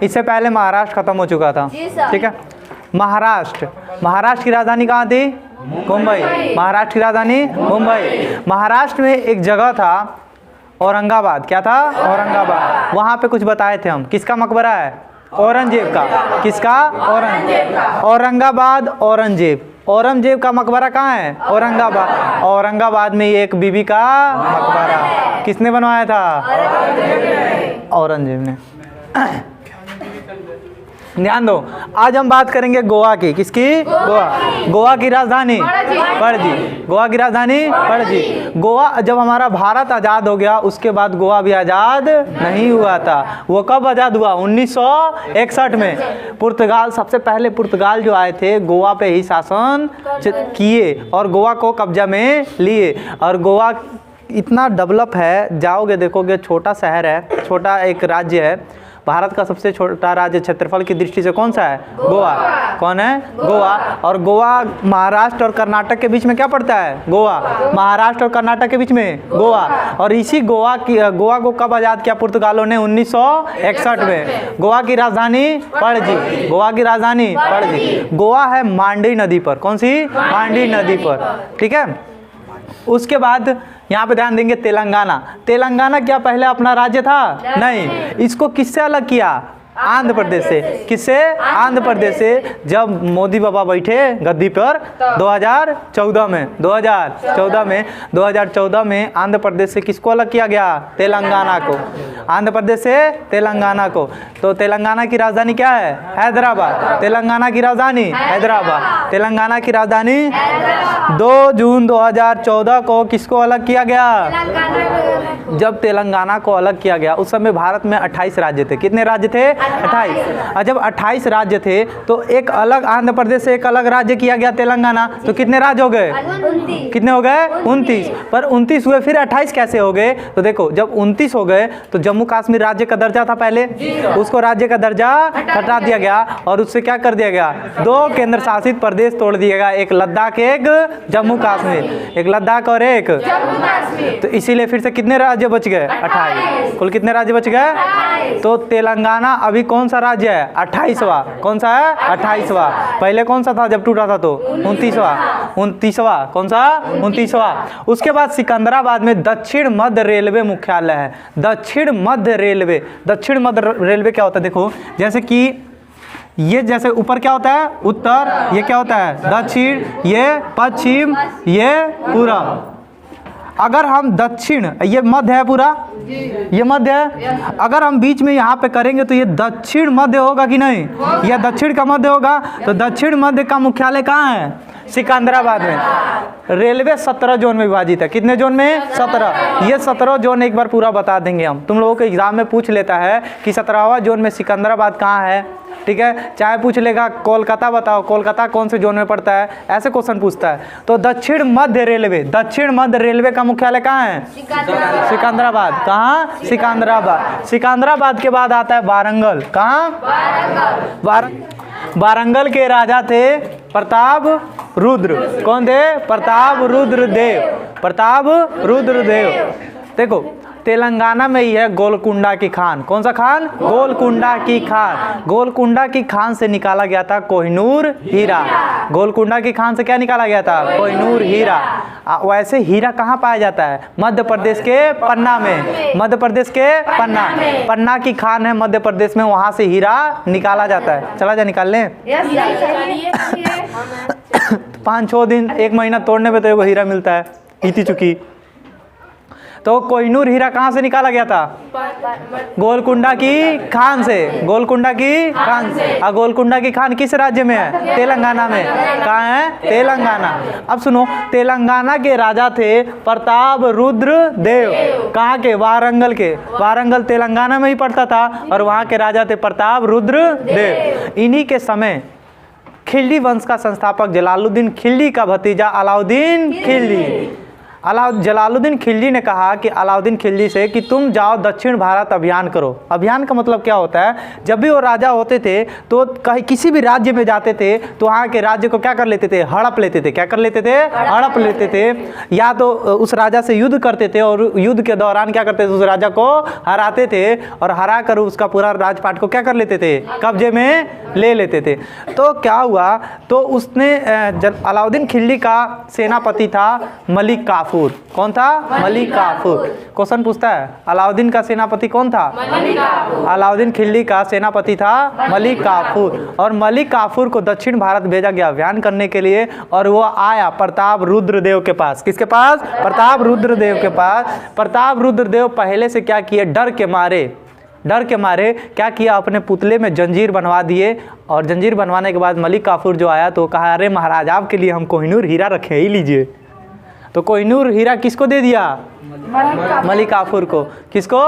इससे पहले महाराष्ट्र खत्म हो चुका था। ठीक है, महाराष्ट्र की राजधानी कहाँ थी? मुंबई। महाराष्ट्र की राजधानी मुंबई। महाराष्ट्र में एक जगह था औरंगाबाद। क्या था? औरंगाबाद। वहाँ पे कुछ बताए थे हम। किसका मकबरा है? औरंगजेब का। किसका? औरंगाबाद औरंगजेब का मकबरा कहाँ है? औरंगाबाद। औरंगाबाद में एक बीबी का मकबरा किसने बनवाया था? औरंगजेब ने। ध्यान दो, आज हम बात करेंगे गोवा की। किसकी? गोवा की राजधानी पणजी। गोवा की राजधानी पणजी। गोवा, जब हमारा भारत आज़ाद हो गया उसके बाद गोवा भी आज़ाद नहीं हुआ था। वो कब आज़ाद हुआ? 1961 में। पुर्तगाल, सबसे पहले पुर्तगाल जो आए थे गोवा पे ही शासन किए और गोवा को कब्जा में लिए। और गोवा इतना डेवलप है, जाओगे देखोगे, छोटा शहर है, छोटा एक राज्य है। भारत का सबसे छोटा राज्य क्षेत्रफल की दृष्टि से कौन सा है? गोवा। कौन है? गोवा। और गोवा महाराष्ट्र और कर्नाटक के बीच में क्या पड़ता है? गोवा। महाराष्ट्र और कर्नाटक के बीच में गोवा। और इसी गोवा को कब आज़ाद किया पुर्तगालों ने? 1961 में। गोवा की राजधानी पणजी। गोवा की राजधानी पणजी। गोवा है मांडी नदी पर। कौन सी? मांडी नदी पर। ठीक है, उसके बाद यहाँ पे ध्यान देंगे तेलंगाना क्या पहले अपना राज्य था? नहीं। इसको किससे अलग किया? आंध्र प्रदेश से। किससे? आंध्र प्रदेश से। जब मोदी बाबा बैठे गद्दी पर 2014 में आंध्र प्रदेश से किसको अलग किया गया? तेलंगाना को। आंध्र प्रदेश से तेलंगाना को। तो तेलंगाना की राजधानी क्या है? हैदराबाद। तेलंगाना की राजधानी हैदराबाद। तेलंगाना की राजधानी 2 जून 2014 को किसको अलग किया गया? जब तेलंगाना को अलग किया गया उस समय भारत में 28 राज्य थे। कितने राज्य थे? 28। और जब 28 राज्य थे तो एक अलग आंध्र प्रदेश से एक अलग राज्य किया गया तेलंगाना। तो कितने राज्य हो गए? कितने हो गए? 29। पर 29 हुए फिर 28 कैसे हो गए? तो देखो, जब 29 हो गए तो जम्मू कश्मीर राज्य का दर्जा था पहले, उसको राज्य का दर्जा हटा दिया गया और उससे क्या कर दिया गया? 2 केंद्र शासित प्रदेश तोड़ दिया गया, एक लद्दाख एक जम्मू कश्मीर। एक लद्दाख और एक जम्मू कश्मीर। तो इसीलिए फिर से कितने राज्य बच गए? 28। कुल कितने राज्य बच गए? तो तेलंगाना अभी कौन सा राज्य है? 28वां। कौन सा है? 28वां। पहले कौन सा था जब टूटा था? तो 29वां। कौन सा? 29वां। उसके बाद सिकंदराबाद में दक्षिण मध्य रेलवे मुख्यालय है। दक्षिण मध्य रेलवे क्या होता है? देखो, जैसे कि ये जैसे ऊपर क्या होता है? उत्तर। ये क्या होता है? दक्षिण। ये पश्चिम। ये पूरब। अगर हम दक्षिण, ये मध्य है पूरा, ये मध्य है। अगर हम बीच में यहाँ पे करेंगे तो ये दक्षिण मध्य होगा कि नहीं? यह दक्षिण का मध्य होगा। तो दक्षिण मध्य का मुख्यालय कहाँ है? सिकंदराबाद में। रेलवे 17 जोन में विभाजित है। कितने जोन में? 17। ये 17 जोन एक बार पूरा बता देंगे हम। तुम लोगों के एग्जाम में पूछ लेता है कि 17वां जोन में सिकंदराबाद कहाँ है। ठीक है, चाहे पूछ लेगा कोलकाता बताओ, कोलकाता कौन से जोन में पड़ता है, ऐसे क्वेश्चन पूछता है। तो दक्षिण मध्य रेलवे का मुख्यालय कहाँ है? सिकंदराबाद। कहाँ? सिकंदराबाद। सिकंदराबाद के बाद आता है वारंगल। कहाँ? वारंगल के राजा थे प्रताप रुद्र। कौन थे? प्रताप रुद्रदेव। देखो, तेलंगाना में ही है गोलकुंडा की खान। कौन सा खान? गोलकुंडा की खान। गोलकुंडा की खान से निकाला गया था कोहिनूर हीरा। गोलकुंडा की खान से क्या निकाला गया था? कोहिनूर हीरा। वैसे हीरा कहाँ पाया जाता है? मध्य प्रदेश के पन्ना में। मध्य प्रदेश के पन्ना की खान है मध्य प्रदेश में, वहां से हीरा निकाला जाता है। चला जा निकाल लें। 5-6 दिन 1 महीना तोड़ने में तो एगो हीरा मिलता है, इतनी चुकी। तो कोहिनूर हीरा कहाँ से निकाला गया था? गोलकुंडा की खान से। गोलकुंडा की खान से। और गोलकुंडा की खान किस राज्य में है? तेलंगाना में। कहाँ है? तेलंगाना। अब सुनो, तेलंगाना के राजा थे प्रताप रुद्र देव। कहाँ के? वारंगल के। वारंगल तेलंगाना में ही पड़ता था और वहाँ के राजा थे प्रताप रुद्र देव। इन्हीं के समय खिल्जी वंश का संस्थापक जलालुद्दीन खिल्जी का भतीजा अलाउद्दीन खिल्जी। जलालुद्दीन खिलजी ने कहा कि अलाउद्दीन खिलजी से कि तुम जाओ दक्षिण भारत अभियान करो। अभियान का मतलब क्या होता है, जब भी वो राजा होते थे तो कहीं किसी भी राज्य में जाते थे तो वहाँ के राज्य को क्या कर लेते थे, हड़प लेते थे। क्या कर लेते थे, हड़प लेते थे। या तो उस राजा से युद्ध करते थे और युद्ध के दौरान क्या करते थे, उस राजा को हराते थे और हरा कर उसका पूरा राजपाट को क्या कर लेते थे, कब्जे में ले लेते थे। तो क्या हुआ, तो उसने अलाउद्दीन खिलजी का सेनापति था मलिक काफूर। कौन था, मलिक काफूर। क्वेश्चन पूछता है अलाउद्दीन का सेनापति कौन था, अलाउद्दीन खिलजी का सेनापति था मलिक काफूर। और मलिक काफूर को दक्षिण भारत भेजा गया अभियान करने के लिए और वो आया प्रताप रुद्रदेव के पास। किसके पास, प्रताप रुद्रदेव के पास। प्रताप रुद्रदेव पहले से क्या किए, डर के मारे क्या किया, अपने पुतले में जंजीर बनवा दिए। और जंजीर बनवाने के बाद मलिक काफूर जो आया तो कहा, अरे महाराज आपके लिए हम कोहिनूर हीरा रखे, ही लीजिए। तो कोहिनूर हीरा किसको दे दिया, मलिक काफूर को। किसको,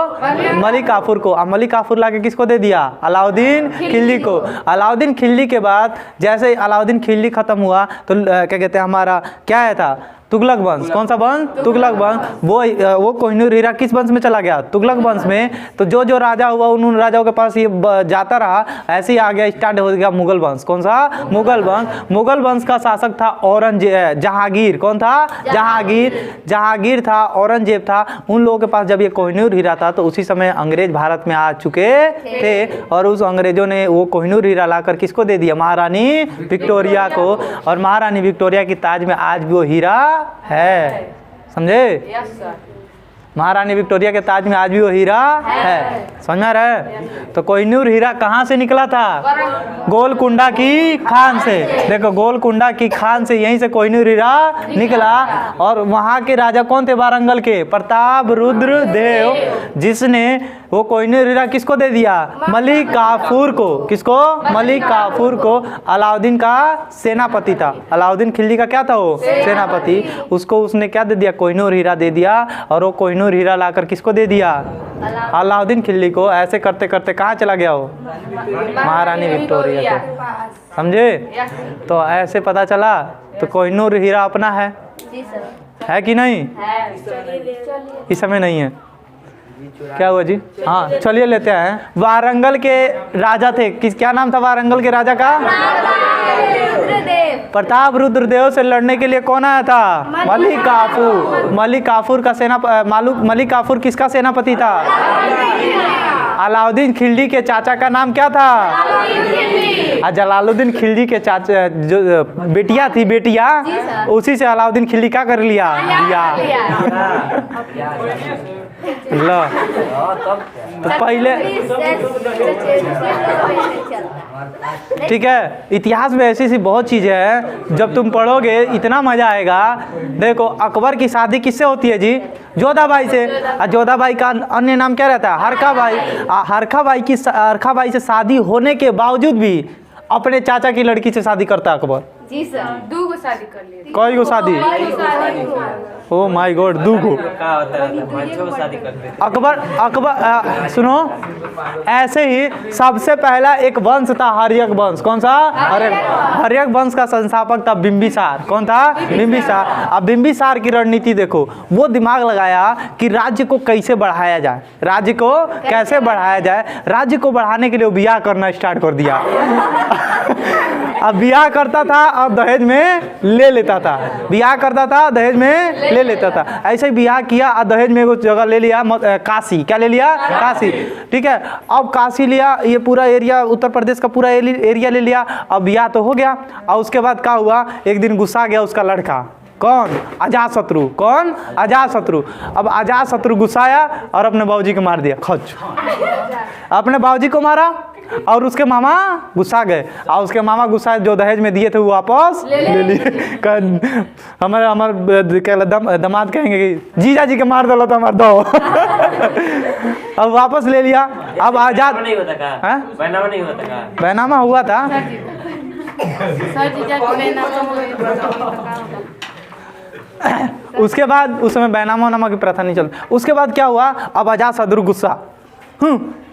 मलिक काफूर को। अब मलिक काफूर लाके किसको दे दिया, अलाउद्दीन खिलजी को। अलाउद्दीन खिलजी के बाद जैसे अलाउद्दीन खिलजी खत्म हुआ तो क्या कहते हैं, हमारा क्या है था, तुगलक वंश। कौन सा वंश, तुगलक वंश। वो कोहिनूर हीरा किस वंश में चला गया, तुगलक वंश में। तो जो राजा हुआ उन राजाओं के पास ये जाता रहा, ऐसे ही आ गया, स्टार्ट हो गया मुगल वंश। कौन सा, मुगल वंश। मुगल वंश का शासक था जहांगीर। कौन था, जहांगीर था, औरंगजेब था। उन लोगों के पास जब ये कोहिनूर हीरा था तो उसी समय अंग्रेज भारत में आ चुके थे और उस अंग्रेजों ने वो कोहिनूर हीरा लाकर किसको दे दिया, महारानी विक्टोरिया को। और महारानी विक्टोरिया की ताज में आज भी वो हीरा है, समझे। महारानी विक्टोरिया के ताज में आज भी वो हीरा है, समझ में आ रहा है। तो कोहिनूर हीरा कहाँ से निकला था, गोलकुंडा की खान से। देखो गोलकुंडा की खान से, यहीं से कोहिनूर हीरा निकला। और वहाँ के राजा कौन थे, वारंगल के प्रताप रुद्र देव, जिसने वो कोहिनूर हीरा किसको दे दिया, मलिक काफूर को। किसको, मलिक काफूर को। अलाउद्दीन का सेनापति था, अलाउद्दीन खिलजी का क्या था, वो सेनापति। उसको उसने क्या दे दिया, कोहिनूर हीरा दे दिया। और वो कोहिनूर हीरा लाकर किसको दे दिया, अलाउद्दीन खिलजी को। ऐसे करते करते कहाँ चला गया वो, महारानी विक्टोरिया को, समझे। तो ऐसे पता चला तो कोहिनूर हीरा अपना है कि नहीं, इस समय नहीं है। क्या हुआ जी, हाँ चलिए लेते हैं। वारंगल के राजा थे, क्या नाम था वारंगल के राजा का, प्रताप रुद्रदेव से लड़ने के लिए कौन आया था, मलिक काफूर। मलिक काफूर का मलिक काफूर किसका सेनापति था, अलाउद्दीन खिलजी के चाचा का नाम क्या था, जलालुद्दीन खिलजी के चाचा जो बेटिया थी, उसी से अलाउद्दीन खिलजी क्या कर लिया, लो। तो पहले ठीक है, इतिहास में ऐसी बहुत चीज़ें हैं, जब तुम पढ़ोगे इतना मजा आएगा। देखो अकबर की शादी किससे होती है जी, जोधाबाई से। जोधाबाई का अन्य नाम क्या रहता है, हरखा बाई। हरखा बाई से शादी होने के बावजूद भी अपने चाचा की लड़की से शादी करता है अकबर जी सर। 2 गो शादी कर लिए, कई गो शादी, ओ माय गॉड, 2 गो अकबर सुनो, ऐसे ही सबसे पहला एक वंश था हर्यक वंश। कौन सा, हर्यक वंश का संस्थापक था बिंबिसार। कौन था, बिंबिसार। अब बिंबिसार की रणनीति देखो, वो दिमाग लगाया कि राज्य को कैसे बढ़ाया जाए, राज्य को कैसे बढ़ाया जाए। राज्य को बढ़ाने के लिए वो बियाह करना स्टार्ट कर दिया। अब बियाह करता था और दहेज में ले लेता था, बियाह करता था दहेज में ले लेता था। ऐसे ही बियाह किया और दहेज में कुछ जगह ले लिया, काशी। क्या ले लिया, काशी। ठीक है, अब काशी लिया, ये पूरा एरिया उत्तर प्रदेश का पूरा एरिया ले लिया। अब बियाह तो हो गया। और उसके बाद क्या हुआ, एक दिन गुस्सा गया उसका लड़का, कौन, अजातशत्रु। कौन, अजातशत्रु। अब अजातशत्रु गुस्साया और अपने बाबूजी को मार दिया, खच। अपने बाबूजी को मारा और उसके मामा गुस्सा गए। और उसके मामा गुस्सा जो दहेज में दिए थे वो वापस ले लिए। हमारे दामाद कहेंगे कि जीजा जी के मार दो तो मार दो। अब वापस ले लिया। अब आजाद नहीं होता का, बैनामा नहीं होता का, बैनामा हुआ था। उसके बाद उस समय बैनामा नामा की प्रथा नहीं चलती। उसके बाद क्या हुआ, अब अजातशत्रु गुस्सा,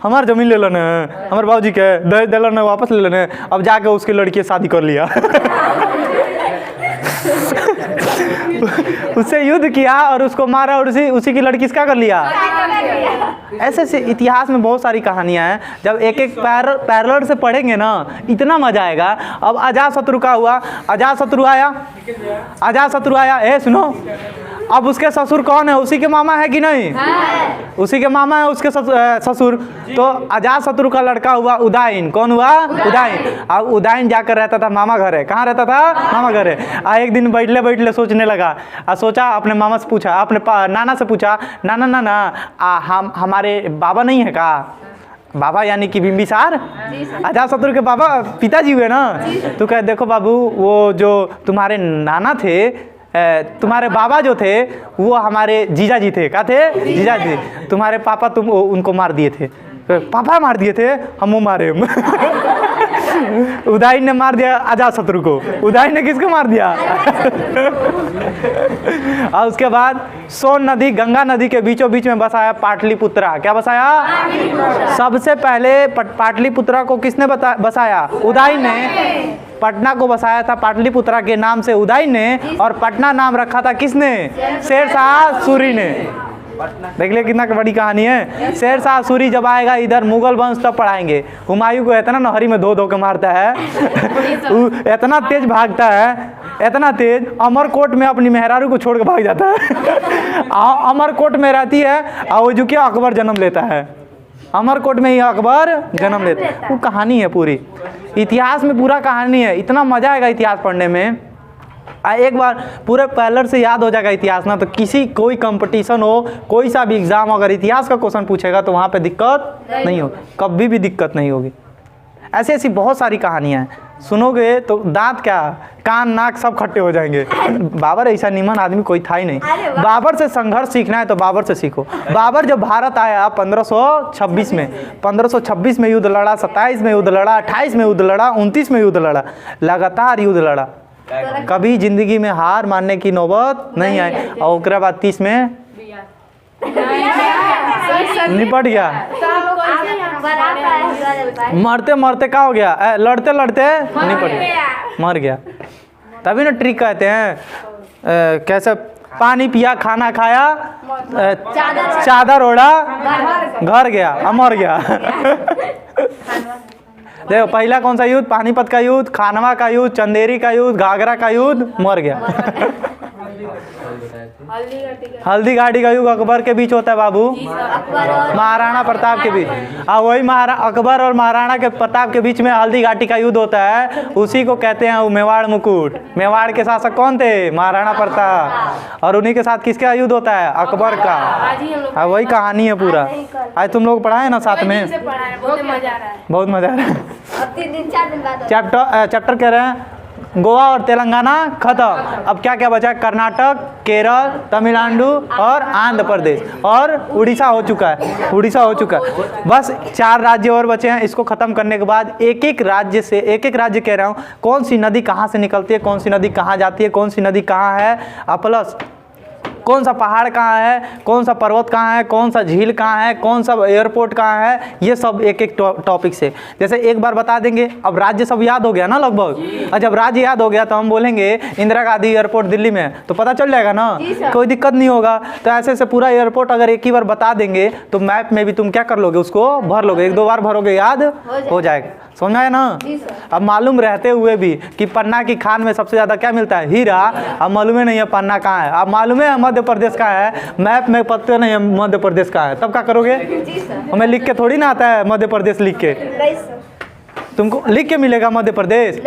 हमार जमीन ले लेने, हमारे बाबूजी के दहेज दे लेने, वापस ले लेने। अब जाके उसकी लड़की से शादी कर लिया। उससे युद्ध किया और उसको मारा और उसी की लड़की इसका कर लिया। ऐसे ऐसे इतिहास में बहुत सारी कहानियां हैं, जब एक एक पैरेलल से पढ़ेंगे ना इतना मजा आएगा। अब अजातशत्रु का हुआ, अजातशत्रु आया, ए सुनो, अब उसके ससुर कौन है? उसी के मामा है कि नहीं? उसी के मामा है उसके ससुर। तो अजातशत्रु का लड़का हुआ उदयन। कौन हुआ? उदयन। अब उदयन जाकर रहता था मामा घर है। कहाँ रहता था? मामा घर है। एक दिन बैठले सोचने लगा, सोचा, अपने मामा से पूछा, अपने नाना से पूछा, नाना हम हमारे बाबा नहीं है का? बाबा यानी कि बिंबिसार, अजातशत्रु के बाबा पिताजी हुए ना। तो कहे देखो बाबू, वो जो तुम्हारे नाना थे, तुम्हारे बाबा जो थे वो हमारे जीजा जी थे। क्या थे? जीजा जी। तुम्हारे पापा तुम उनको मार दिए थे। पापा मार दिए थे? हम मारे। उदयन ने मार दिया अजातशत्रु को। उदयन ने किसको मार दिया? और उसके बाद सोन नदी, गंगा नदी के बीचों बीच में बसाया पाटलिपुत्रा। क्या बसाया? सबसे पहले पाटलिपुत्रा को किसने बसाया? उदयन ने। पटना को बसाया था पाटलिपुत्रा के नाम से उदयन ने, और पटना नाम रखा था किसने? शेरशाह सूरी ने। देख लिया कितना बड़ी कहानी है। शेरशाह सूरी जब आएगा इधर मुगल वंश तब पढ़ाएंगे। हुमायूं को इतना नहरी में धो के मारता है, इतना तेज भागता है, इतना तेज, अमरकोट में अपनी मेहरारू को छोड़ के भाग जाता है। अमरकोट में रहती है और वो जो कि अकबर जन्म लेता है। अमरकोट में ही अकबर जन्म लेता है। वो कहानी है पूरी, इतिहास में पूरा कहानी है। इतना मजा आएगा इतिहास पढ़ने में। एक बार पूरे पैरेलल से याद हो जाएगा इतिहास ना, तो कोई कंपटीशन हो, कोई सा भी एग्जाम अगर इतिहास का क्वेश्चन पूछेगा तो वहाँ पे दिक्कत नहीं होगी, कभी भी दिक्कत नहीं होगी। ऐसी ऐसी बहुत सारी कहानियाँ हैं, सुनोगे तो दांत क्या, कान नाक सब खट्टे हो जाएंगे। बाबर ऐसा निमन आदमी कोई था ही नहीं। बाबर से संघर्ष सीखना है तो बाबर से सीखो। बाबर जब भारत आया 1526 में युद्ध लड़ा, 27 में युद्ध लड़ा, 28 में युद्ध लड़ा, 29 में युद्ध लड़ा, लगातार युद्ध लड़ा। कभी जिंदगी में हार मानने की नौबत नहीं आई। और उसके बाद 30 में निपट गया। मरते मरते क्या हो गया? लड़ते लड़ते निपट गया, मर गया। तभी ना ट्रिक कहते हैं, कैसे पानी पिया, खाना खाया, चादर ओढ़ा, घर गया, मर गया। देखो पहला कौन सा युद्ध? पानीपत का युद्ध, खानवा का युद्ध, चंदेरी का युद्ध, घाघरा का युद्ध, मर गया। हल्दी घाटी का युद्ध अकबर के बीच होता है बाबू, महाराणा प्रताप के बीच। वही अकबर और महाराणा के प्रताप के बीच में हल्दी घाटी का युद्ध होता है। उसी को कहते हैं मेवाड़ मुकुट। मेवाड़ के शासक कौन थे? महाराणा प्रताप। और उन्हीं के साथ किसका युद्ध होता है? अकबर का। वही कहानी है पूरा। आज तुम लोग पढ़ाए ना साथ में, बहुत मजा आ रहा है। चैप्टर कह रहे हैं गोवा और तेलंगाना खत्म। अब क्या क्या बचा? कर्नाटक, केरल, तमिलनाडु और आंध्र प्रदेश और उड़ीसा हो चुका है। उड़ीसा हो चुका है। बस 4 राज्य और बचे हैं। इसको खत्म करने के बाद एक एक राज्य कह रहा हूँ, कौन सी नदी कहाँ से निकलती है, कौन सी नदी कहाँ जाती है, कौन सी नदी कहाँ है, प्लस कौन सा पहाड़ कहाँ है, कौन सा पर्वत कहाँ है, कौन सा झील कहाँ है, कौन सा एयरपोर्ट कहाँ है, ये सब एक एक टॉपिक से जैसे एक बार बता देंगे। अब राज्य सब याद हो गया ना लगभग। और जब राज्य याद हो गया तो हम बोलेंगे इंदिरा गांधी एयरपोर्ट दिल्ली में, तो पता चल जाएगा ना, कोई दिक्कत नहीं होगा। तो ऐसे ऐसे पूरा एयरपोर्ट अगर एक ही बार बता देंगे तो मैप में भी तुम क्या कर लोगे, उसको भर लोगे। 1-2 बार भरोगे, याद हो जाएगा। समझ आया ना? अब मालूम रहते हुए भी कि पन्ना की खान में सबसे ज़्यादा क्या मिलता है? हीरा। अब मालूम नहीं है पन्ना कहाँ है, अब मालूम है मध्य प्रदेश कहाँ है, मैप में पता नहीं है मध्य प्रदेश कहाँ है, तब क्या करोगे? हमें लिख के थोड़ी ना आता है मध्य प्रदेश लिख के। तुमको लिख के मिलेगा मध्य प्रदेश?